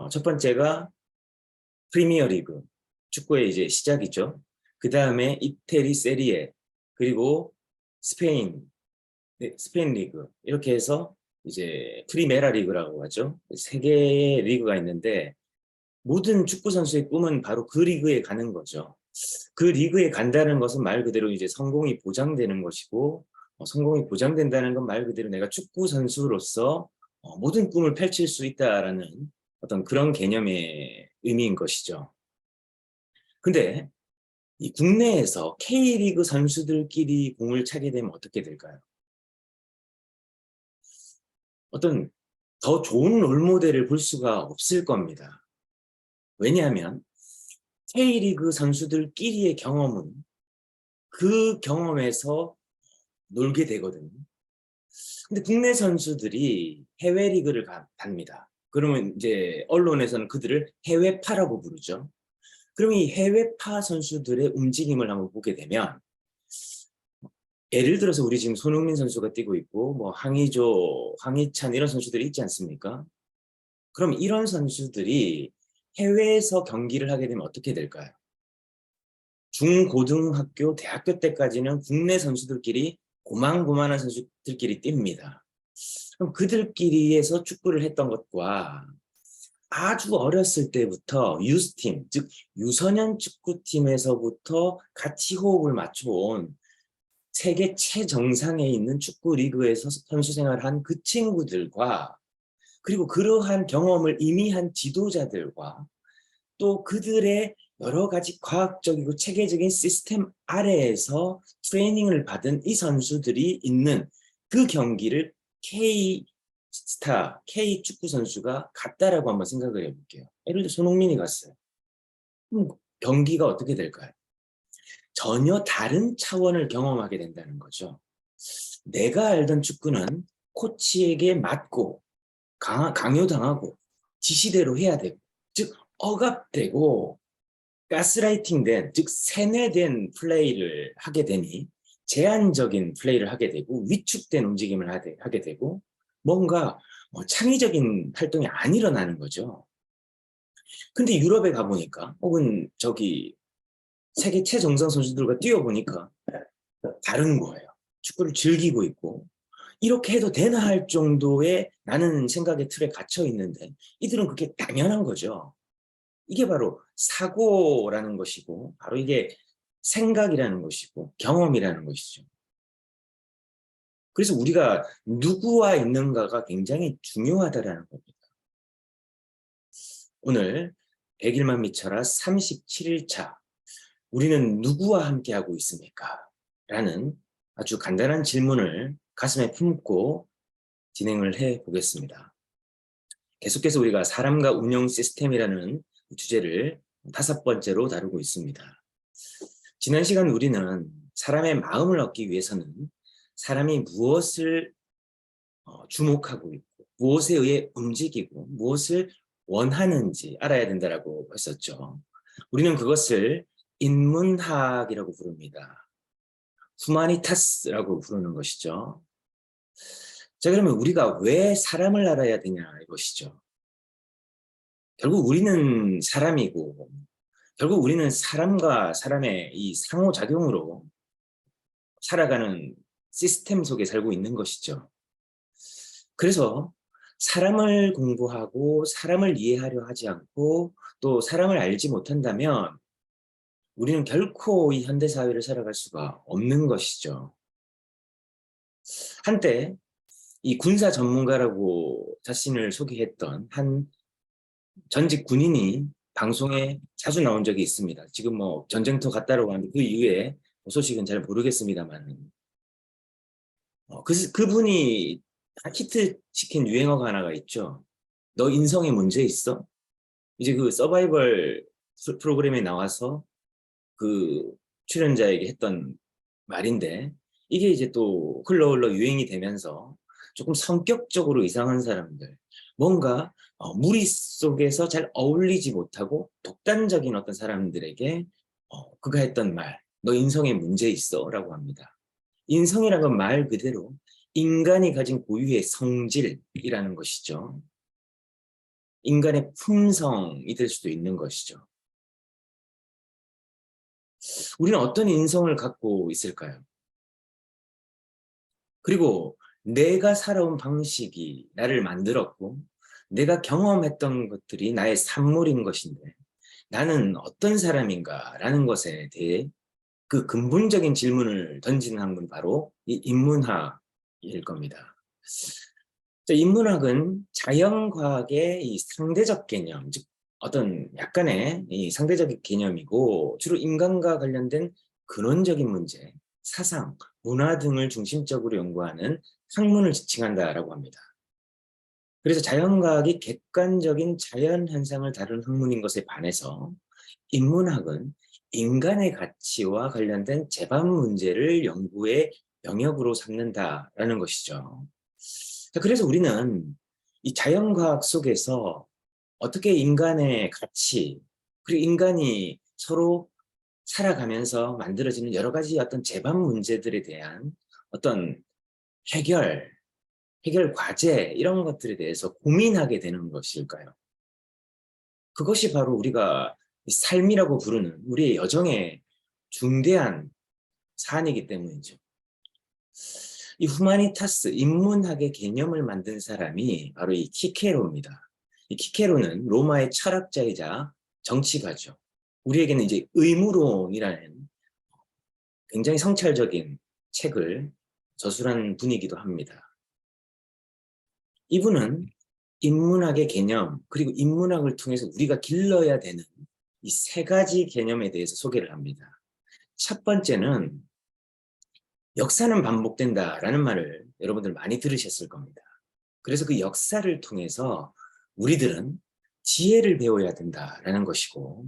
첫 번째가 프리미어 리그, 축구의 이제 시작이죠. 그 다음에 이태리 세리에, 그리고 스페인, 네, 스페인 리그, 이렇게 해서 이제 프리메라 리그라고 하죠. 세 개의 리그가 있는데 모든 축구 선수의 꿈은 바로 그 리그에 가는 거죠. 그 리그에 간다는 것은 말 그대로 이제 성공이 보장되는 것이고, 성공이 보장된다는 건 말 그대로 내가 축구 선수로서 모든 꿈을 펼칠 수 있다라는 어떤 그런 개념의 의미인 것이죠. 근데 이 국내에서 K리그 선수들끼리 공을 차게 되면 어떻게 될까요? 어떤 더 좋은 롤모델을 볼 수가 없을 겁니다. 왜냐하면 K리그 선수들끼리의 경험은 그 경험에서 놀게 되거든요. 근데 국내 선수들이 해외 리그를 갑니다. 그러면 이제 언론에서는 그들을 해외파라고 부르죠. 그럼 이 해외파 선수들의 움직임을 한번 보게 되면, 예를 들어서 우리 지금 손흥민 선수가 뛰고 있고 뭐 황의조, 황희찬 이런 선수들이 있지 않습니까? 그럼 이런 선수들이 해외에서 경기를 하게 되면 어떻게 될까요? 중고등학교, 대학교 때까지는 국내 선수들끼리 고만고만한 선수들끼리 뜁니다. 그럼 그들끼리에서 축구를 했던 것과 아주 어렸을 때부터 유스팀, 즉 유소년 축구팀에서부터 같이 호흡을 맞춰온 세계 최정상에 있는 축구 리그에서 선수 생활한 그 친구들과, 그리고 그러한 경험을 이미 한 지도자들과, 또 그들의 여러 가지 과학적이고 체계적인 시스템 아래에서 트레이닝을 받은 이 선수들이 있는 그 경기를 K 스타, K 축구 선수가 갔다라고 한번 생각을 해볼게요. 예를 들어 손흥민이 갔어요. 그럼 경기가 어떻게 될까요? 전혀 다른 차원을 경험하게 된다는 거죠. 내가 알던 축구는 코치에게 맞고 강요당하고 지시대로 해야 되고, 즉 억압되고 가스라이팅된, 즉 세뇌된 플레이를 하게 되니 제한적인 플레이를 하게 되고 위축된 움직임을 하게 되고 뭔가 창의적인 활동이 안 일어나는 거죠. 근데 유럽에 가보니까 혹은 저기 세계 최정상 선수들과 뛰어보니까 다른 거예요. 축구를 즐기고 있고 이렇게 해도 되나 할 정도의 나는 생각의 틀에 갇혀 있는데 이들은 그게 당연한 거죠. 이게 바로 사고라는 것이고, 바로 이게 생각이라는 것이고 경험이라는 것이죠. 그래서 우리가 누구와 있는가가 굉장히 중요하다라는 겁니다. 오늘 100일만 미쳐라 37일차, 우리는 누구와 함께하고 있습니까? 라는 아주 간단한 질문을 가슴에 품고 진행을 해 보겠습니다. 계속해서 우리가 사람과 운영 시스템이라는 주제를 5번째로 다루고 있습니다. 지난 시간 우리는 사람의 마음을 얻기 위해서는 사람이 무엇을 주목하고 있고 무엇에 의해 움직이고 무엇을 원하는지 알아야 된다고 했었죠. 우리는 그것을 인문학이라고 부릅니다. 후마니타스라고 부르는 것이죠. 자, 그러면 우리가 왜 사람을 알아야 되냐 이것이죠. 결국 우리는 사람이고, 결국 우리는 사람과 사람의 이 상호작용으로 살아가는 시스템 속에 살고 있는 것이죠. 그래서 사람을 공부하고 사람을 이해하려 하지 않고 또 사람을 알지 못한다면 우리는 결코 이 현대사회를 살아갈 수가 없는 것이죠. 한때 이 군사 전문가라고 자신을 소개했던 한 전직 군인이 방송에 자주 나온 적이 있습니다. 지금 뭐 전쟁터 갔다라고 하는데 그 이후에 소식은 잘 모르겠습니다만, 그분이 히트시킨 유행어가 하나가 있죠. 너 인성에 문제 있어? 이제 그 서바이벌 프로그램에 나와서 그 출연자에게 했던 말인데, 이게 이제 또 흘러 유행이 되면서 조금 성격적으로 이상한 사람들, 뭔가 무리 속에서 잘 어울리지 못하고 독단적인 어떤 사람들에게 그가 했던 말, 너 인성에 문제 있어 라고 합니다. 인성이라는 건 말 그대로 인간이 가진 고유의 성질이라는 것이죠. 인간의 품성이 될 수도 있는 것이죠. 우리는 어떤 인성을 갖고 있을까요? 그리고 내가 살아온 방식이 나를 만들었고 내가 경험했던 것들이 나의 산물인 것인데 나는 어떤 사람인가라는 것에 대해 그 근본적인 질문을 던지는 학문이 바로 이 인문학일 겁니다. 인문학은 자연과학의 이 상대적 개념, 즉 어떤 약간의 이 상대적 개념이고 주로 인간과 관련된 근원적인 문제, 사상, 문화 등을 중심적으로 연구하는 학문을 지칭한다라고 합니다. 그래서 자연과학이 객관적인 자연 현상을 다루는 학문인 것에 반해서 인문학은 인간의 가치와 관련된 재반 문제를 연구의 영역으로 삼는다라는 것이죠. 그래서 우리는 이 자연과학 속에서 어떻게 인간의 가치, 그리고 인간이 서로 살아가면서 만들어지는 여러 가지 어떤 재반 문제들에 대한 어떤 해결 과제 이런 것들에 대해서 고민하게 되는 것일까요? 그것이 바로 우리가 삶이라고 부르는 우리의 여정의 중대한 사안이기 때문이죠. 이 후마니타스, 인문학의 개념을 만든 사람이 바로 이 키케로입니다. 이 키케로는 로마의 철학자이자 정치가죠. 우리에게는 이제 의무론이라는 굉장히 성찰적인 책을 저술한 분이기도 합니다. 이분은 인문학의 개념, 그리고 인문학을 통해서 우리가 길러야 되는 이 세 가지 개념에 대해서 소개를 합니다. 첫 번째는 역사는 반복된다라는 말을 여러분들 많이 들으셨을 겁니다. 그래서 그 역사를 통해서 우리들은 지혜를 배워야 된다라는 것이고,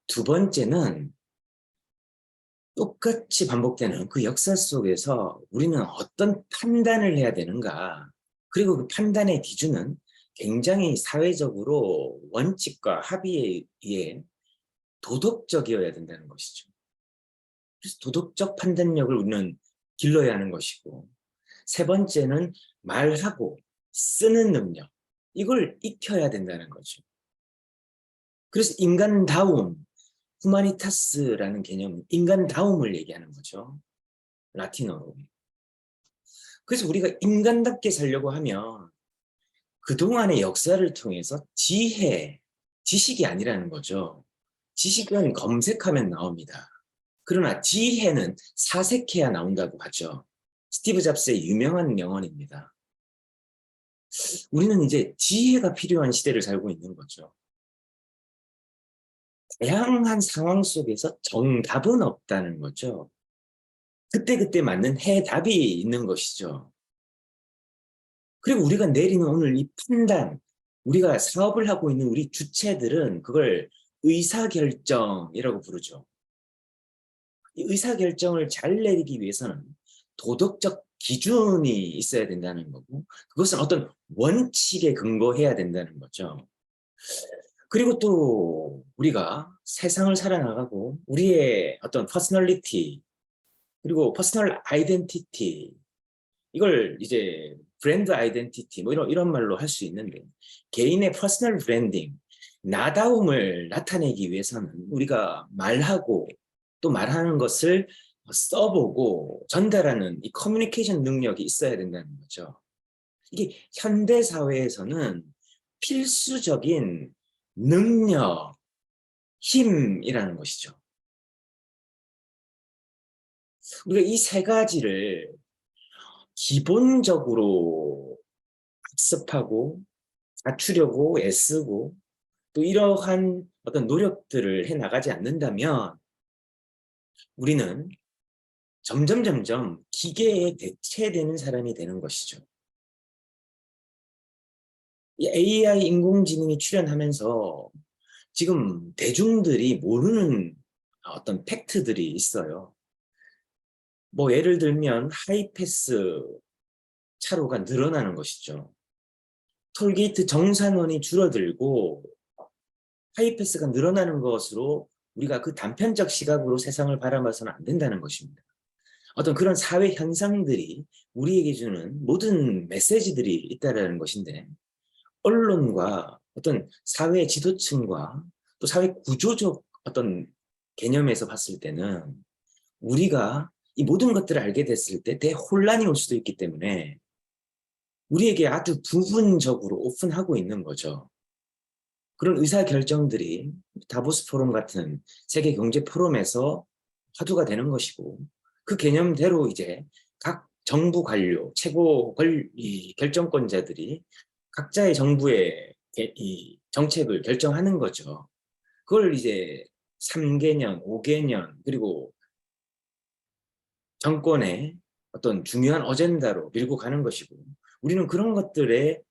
두 번째는 똑같이 반복되는 그 역사 속에서 우리는 어떤 판단을 해야 되는가, 그리고 그 판단의 기준은 굉장히 사회적으로 원칙과 합의에 의해 도덕적이어야 된다는 것이죠. 그래서 도덕적 판단력을 우리는 길러야 하는 것이고, 세 번째는 말하고 쓰는 능력, 이걸 익혀야 된다는 거죠. 그래서 인간다움, 후마니타스라는 개념은 인간다움을 얘기하는 거죠. 라틴어로. 그래서 우리가 인간답게 살려고 하면 그동안의 역사를 통해서 지식이 아니라는 거죠. 지식은 검색하면 나옵니다. 그러나 지혜는 사색해야 나온다고 하죠. 스티브 잡스의 유명한 명언입니다. 우리는 이제 지혜가 필요한 시대를 살고 있는 거죠. 다양한 상황 속에서 정답은 없다는 거죠. 그때그때 맞는 해답이 있는 것이죠. 그리고 우리가 내리는 오늘 이 판단, 우리가 사업을 하고 있는 우리 주체들은 그걸 의사결정이라고 부르죠. 이 의사결정을 잘 내리기 위해서는 도덕적 기준이 있어야 된다는 거고, 그것은 어떤 원칙에 근거해야 된다는 거죠. 그리고 또 우리가 세상을 살아나가고 우리의 어떤 퍼스널리티, 그리고 퍼스널 아이덴티티, 이걸 이제 브랜드 아이덴티티 뭐 이런 말로 할 수 있는데, 개인의 퍼스널 브랜딩, 나다움을 나타내기 위해서는 우리가 말하고 또 말하는 것을 써보고 전달하는 이 커뮤니케이션 능력이 있어야 된다는 거죠. 이게 현대 사회에서는 필수적인 능력, 힘이라는 것이죠. 우리가 이 세 가지를 기본적으로 학습하고 갖추려고 애쓰고 또 이러한 어떤 노력들을 해 나가지 않는다면 우리는 점점 기계에 대체되는 사람이 되는 것이죠. 이 AI 인공지능이 출현하면서 지금 대중들이 모르는 어떤 팩트들이 있어요. 뭐 예를 들면 하이패스 차로가 늘어나는 것이죠. 톨게이트 정산원이 줄어들고 하이패스가 늘어나는 것으로 우리가 그 단편적 시각으로 세상을 바라봐서는 안 된다는 것입니다. 어떤 그런 사회 현상들이 우리에게 주는 모든 메시지들이 있다는 것인데, 언론과 어떤 사회 지도층과 또 사회 구조적 어떤 개념에서 봤을 때는 우리가 이 모든 것들을 알게 됐을 때 대혼란이 올 수도 있기 때문에 우리에게 아주 부분적으로 오픈하고 있는 거죠. 그런 의사결정들이 다보스 포럼 같은 세계 경제 포럼에서 화두가 되는 것이고 그 개념대로 이제 각 정부 관료, 최고 이 결정권자들이 각자의 정부의 이 정책을 결정하는 거죠. 그걸 이제 3개년, 5개년 그리고 정권의 어떤 중요한 어젠다로 밀고 가는 것이고 우리는 그런 것들에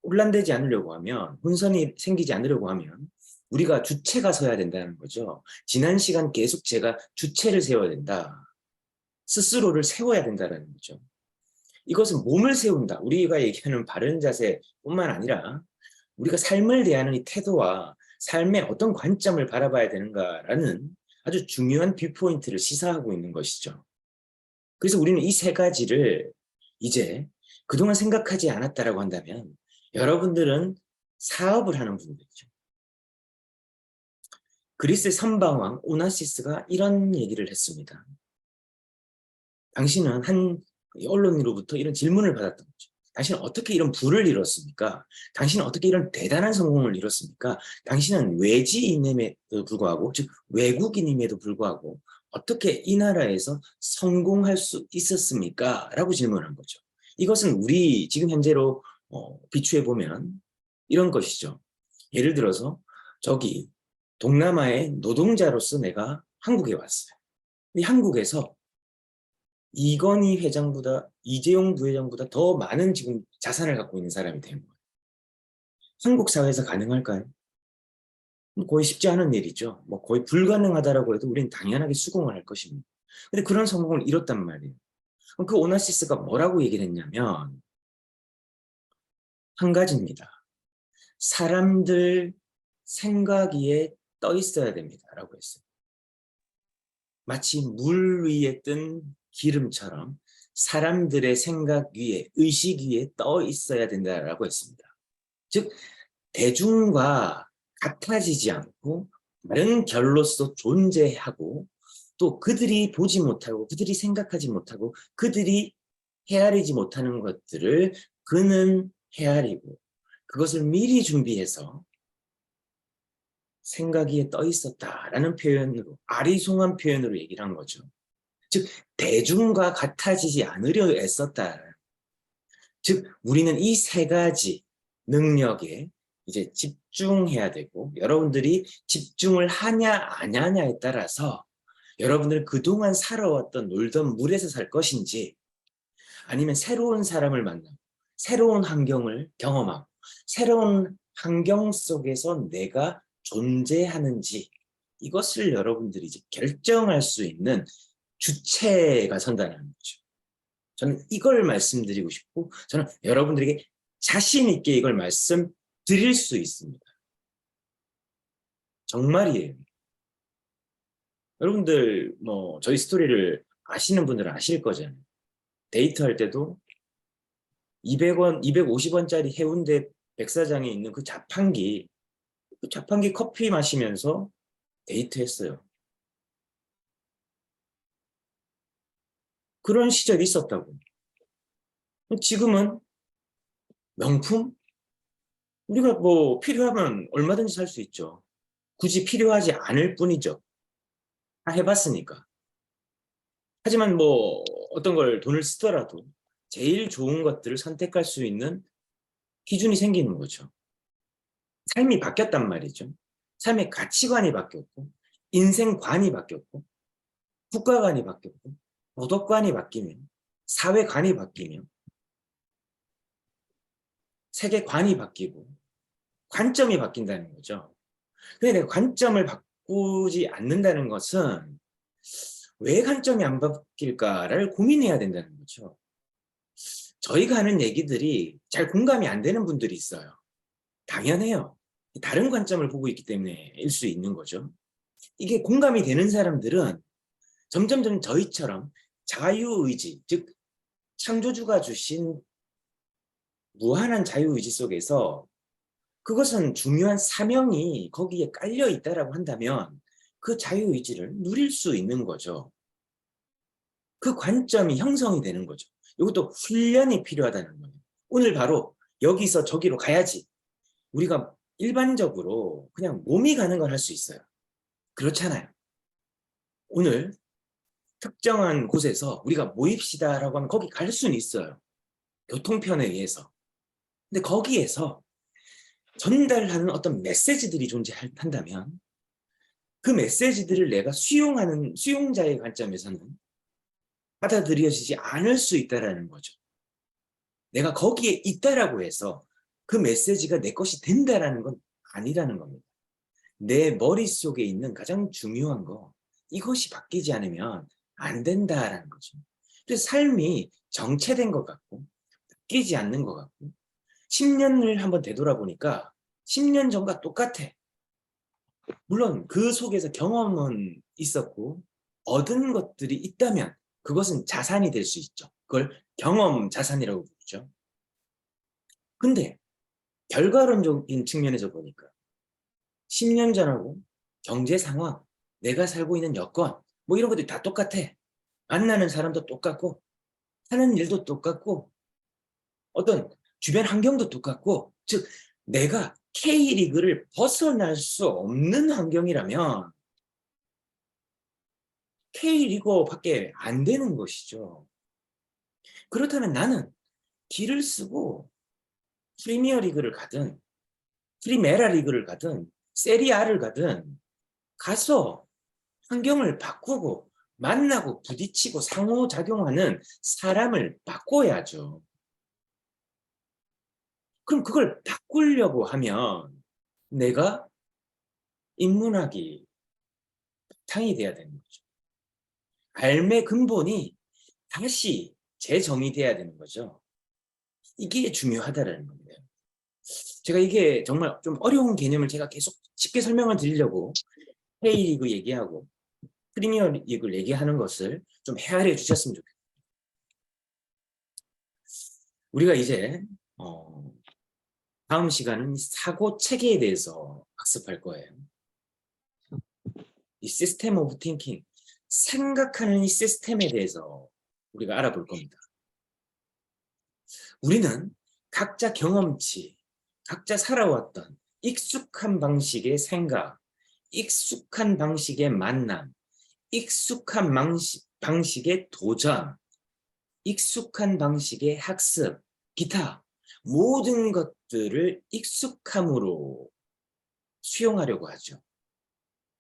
혼란되지 않으려고 하면 혼선이 생기지 않으려고 하면 우리가 주체가 서야 된다는 거죠. 지난 시간 계속 제가 주체를 세워야 된다. 스스로를 세워야 된다는 거죠. 이것은 몸을 세운다. 우리가 얘기하는 바른 자세뿐만 아니라 우리가 삶을 대하는 이 태도와 삶의 어떤 관점을 바라봐야 되는가라는 아주 중요한 뷰포인트를 시사하고 있는 것이죠. 그래서 우리는 이 세 가지를 이제 그동안 생각하지 않았다라고 한다면 여러분들은 사업을 하는 분들이죠. 그리스의 선방왕 오나시스가 이런 얘기를 했습니다. 당신은 한 언론으로부터 이런 질문을 받았던 거죠. 당신은 어떻게 이런 부를 이뤘습니까? 당신은 어떻게 이런 대단한 성공을 이뤘습니까? 당신은 외지인임에도 불구하고, 즉 외국인임에도 불구하고 어떻게 이 나라에서 성공할 수 있었습니까? 라고 질문한 거죠. 이것은 우리 지금 현재로 비추해 보면 이런 것이죠. 예를 들어서 저기 동남아의 노동자로서 내가 한국에 왔어요. 이 한국에서 이건희 회장보다 이재용 부회장보다 더 많은 지금 자산을 갖고 있는 사람이 된 거예요. 한국 사회에서 가능할까요? 거의 쉽지 않은 일이죠. 뭐 거의 불가능하다라고 해도 우리는 당연하게 수긍을 할 것입니다. 근데 그런 성공을 이뤘단 말이에요. 그럼 그 오나시스가 뭐라고 얘기를 했냐면 한 가지입니다. 사람들 생각 위에 떠 있어야 됩니다. 라고 했어요. 마치 물 위에 뜬 기름처럼 사람들의 생각 위에, 의식 위에 떠 있어야 된다라고 했습니다. 즉, 대중과 같아지지 않고 다른 결로서 존재하고 또 그들이 보지 못하고 그들이 생각하지 못하고 그들이 헤아리지 못하는 것들을 그는 헤아리고 그것을 미리 준비해서 생각 위에 떠 있었다라는 표현으로 아리송한 표현으로 얘기를 한 거죠. 즉 대중과 같아지지 않으려 애썼다. 즉 우리는 이 세 가지 능력에 이제 집중해야 되고 여러분들이 집중을 하냐 안 하냐에 따라서 여러분들은 그동안 살아왔던 놀던 물에서 살 것인지 아니면 새로운 사람을 만나고 새로운 환경을 경험하고 새로운 환경 속에서 내가 존재하는지 이것을 여러분들이 이제 결정할 수 있는 주체가 선다는 거죠. 저는 이걸 말씀드리고 싶고 저는 여러분들에게 자신 있게 이걸 말씀드릴 수 있습니다. 정말이에요. 여러분들 뭐 저희 스토리를 아시는 분들은 아실 거잖아요. 데이트할 때도 200원, 250원짜리 해운대 백사장에 있는 그 자판기 커피 마시면서 데이트했어요. 그런 시절이 있었다고. 지금은 명품? 우리가 뭐 필요하면 얼마든지 살 수 있죠. 굳이 필요하지 않을 뿐이죠. 다 해봤으니까. 하지만 뭐 어떤 걸 돈을 쓰더라도 제일 좋은 것들을 선택할 수 있는 기준이 생기는 거죠. 삶이 바뀌었단 말이죠. 삶의 가치관이 바뀌었고 인생관이 바뀌었고 국가관이 바뀌었고 도덕관이 바뀌면 사회관이 바뀌면 세계관이 바뀌고 관점이 바뀐다는 거죠. 근데 내가 관점을 바꾸지 않는다는 것은 왜 관점이 안 바뀔까를 고민해야 된다는 거죠. 저희가 하는 얘기들이 잘 공감이 안 되는 분들이 있어요. 당연해요. 다른 관점을 보고 있기 때문에일 수 있는 거죠. 이게 공감이 되는 사람들은 점점점 저희처럼 자유의지, 즉 창조주가 주신 무한한 자유의지 속에서 그것은 중요한 사명이 거기에 깔려 있다라고 한다면 그 자유의지를 누릴 수 있는 거죠. 그 관점이 형성이 되는 거죠. 이것도 훈련이 필요하다는 거예요. 오늘 바로 여기서 저기로 가야지. 우리가 일반적으로 그냥 몸이 가는 걸 할 수 있어요. 그렇잖아요. 오늘 특정한 곳에서 우리가 모입시다라고 하면 거기 갈 수는 있어요. 교통편에 의해서. 근데 거기에서 전달하는 어떤 메시지들이 존재한다면 그 메시지들을 내가 수용하는 수용자의 관점에서는 받아들여지지 않을 수 있다는 거죠. 내가 거기에 있다라고 해서 그 메시지가 내 것이 된다라는 건 아니라는 겁니다. 내 머릿속에 있는 가장 중요한 거, 이것이 바뀌지 않으면 안 된다라는 거죠. 그래서 삶이 정체된 것 같고 바뀌지 않는 것 같고 10년을 한번 되돌아보니까 10년 전과 똑같아. 물론 그 속에서 경험은 있었고 얻은 것들이 있다면 그것은 자산이 될 수 있죠. 그걸 경험 자산이라고 부르죠. 근데 결과론적인 측면에서 보니까 10년 전하고 경제 상황, 내가 살고 있는 여건, 뭐 이런 것들이 다 똑같아. 만나는 사람도 똑같고, 하는 일도 똑같고, 어떤 주변 환경도 똑같고, 즉, 내가 K리그를 벗어날 수 없는 환경이라면 K리그밖에 안 되는 것이죠. 그렇다면 나는 길을 쓰고 프리미어 리그를 가든, 프리메라 리그를 가든, 세리아를 가든, 가서 환경을 바꾸고 만나고 부딪히고 상호작용하는 사람을 바꿔야죠. 그럼 그걸 바꾸려고 하면 내가 인문학이 바탕이 돼야 되는 거죠. 삶의 근본이 다시 재정의돼야 되는 거죠. 이게 중요하다는 겁니다. 제가 이게 정말 좀 어려운 개념을 제가 계속 쉽게 설명을 드리려고 K리그 얘기하고 프리미어 리그를 얘기하는 것을 좀 헤아려 주셨으면 좋겠어요. 우리가 이제 다음 시간은 사고 체계에 대해서 학습할 거예요. 이 시스템 오브 띵킹, 생각하는 이 시스템에 대해서 우리가 알아볼 겁니다. 우리는 각자 경험치, 각자 살아왔던 익숙한 방식의 생각, 익숙한 방식의 만남, 익숙한 방식의 도전, 익숙한 방식의 학습, 기타 모든 것들을 익숙함으로 수용하려고 하죠.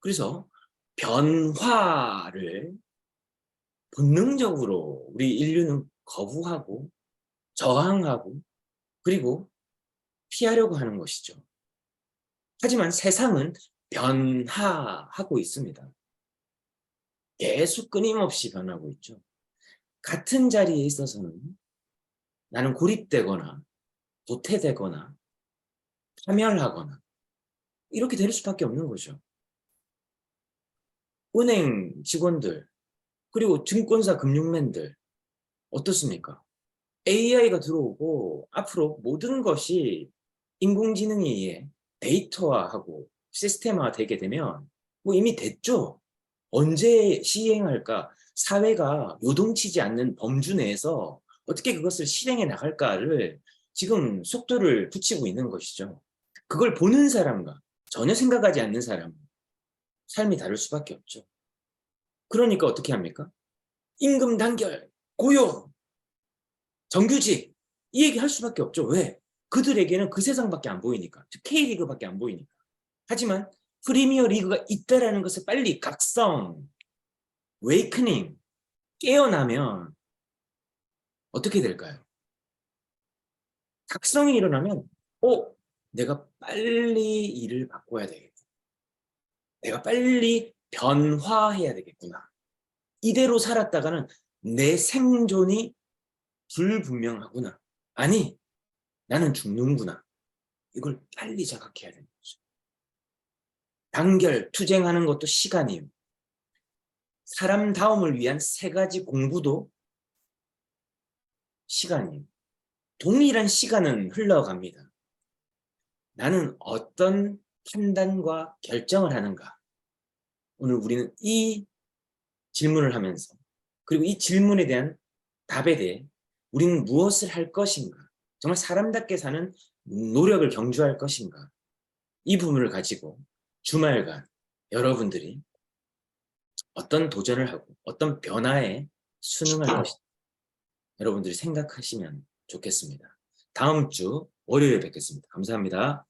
그래서 변화를 본능적으로 우리 인류는 거부하고 저항하고 그리고 피하려고 하는 것이죠. 하지만 세상은 변화하고 있습니다. 계속 끊임없이 변하고 있죠. 같은 자리에 있어서는 나는 고립되거나 도태되거나 파멸하거나 이렇게 될 수밖에 없는 거죠. 은행 직원들 그리고 증권사 금융맨들 어떻습니까? AI가 들어오고 앞으로 모든 것이 인공지능에 의해 데이터화하고 시스템화 되게 되면 뭐 이미 됐죠. 언제 시행할까? 사회가 요동치지 않는 범주 내에서 어떻게 그것을 실행해 나갈까를 지금 속도를 붙이고 있는 것이죠. 그걸 보는 사람과 전혀 생각하지 않는 사람은 삶이 다를 수밖에 없죠. 그러니까 어떻게 합니까? 임금 단결, 고용, 정규직 이 얘기 할 수밖에 없죠. 왜? 그들에게는 그 세상밖에 안 보이니까. K리그밖에 안 보이니까. 하지만 프리미어 리그가 있다라는 것을 빨리 각성, 웨이크닝, 깨어나면 어떻게 될까요? 각성이 일어나면 내가 빨리 일을 바꿔야 되겠다. 내가 빨리 변화해야 되겠구나. 이대로 살았다가는 내 생존이 불분명하구나. 아니, 나는 죽는구나. 이걸 빨리 자각해야 되는 거죠. 단결, 투쟁하는 것도 시간이에요. 사람다움을 위한 세 가지 공부도 시간이에요. 동일한 시간은 흘러갑니다. 나는 어떤 판단과 결정을 하는가? 오늘 우리는 이 질문을 하면서, 그리고 이 질문에 대한 답에 대해 우리는 무엇을 할 것인가? 정말 사람답게 사는 노력을 경주할 것인가? 이 부분을 가지고 주말간 여러분들이 어떤 도전을 하고 어떤 변화에 순응할 것인가? 여러분들이 생각하시면 좋겠습니다. 다음 주 월요일에 뵙겠습니다. 감사합니다.